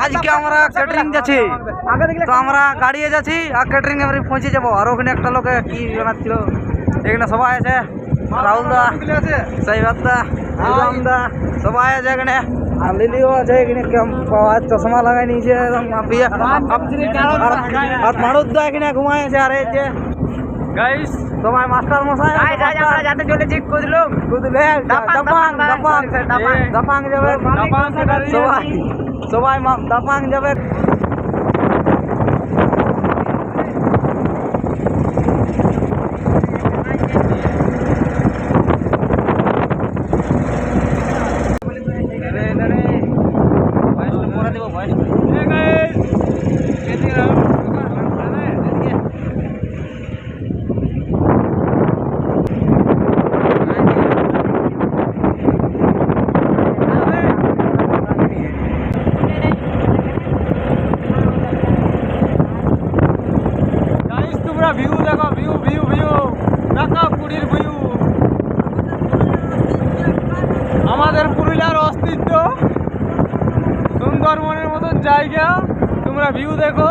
আজকে আমরা ক্যাটারিং যাচ্ছি, তো আমরা গাড়িয়ে যাচ্ছি আর ক্যাটারিং এ পৌঁছে যাবো। আর ওখানে একটা লোকে কি বানাচ্ছিল, এখানে সবাই আছে, রাহুল দা, সাইবাদ দা, রাম দা, সবাই আছে এখানে। আর লিলিও আছে এখানে, চশমা লাগাই নিয়েছে একদম। আর মারুদ দা এখানে ঘুমাই আছে। আর এই যে গাইস সবাই মাস্টার মশাই আমরা যাতে চলেছি কুদলুম কুদলে দাপাং দাপাং দাপাং যাবে, সবাই সবাই দাপাং যাবে। ভিউ দেখো, ভিউ ভিউ ভিউ দেখো, পুরীর ভিউ, আমাদের পুরুলিয়ার অস্তিত্ব, সুন্দরবনের মতন জায়গা। তোমরা ভিউ দেখো।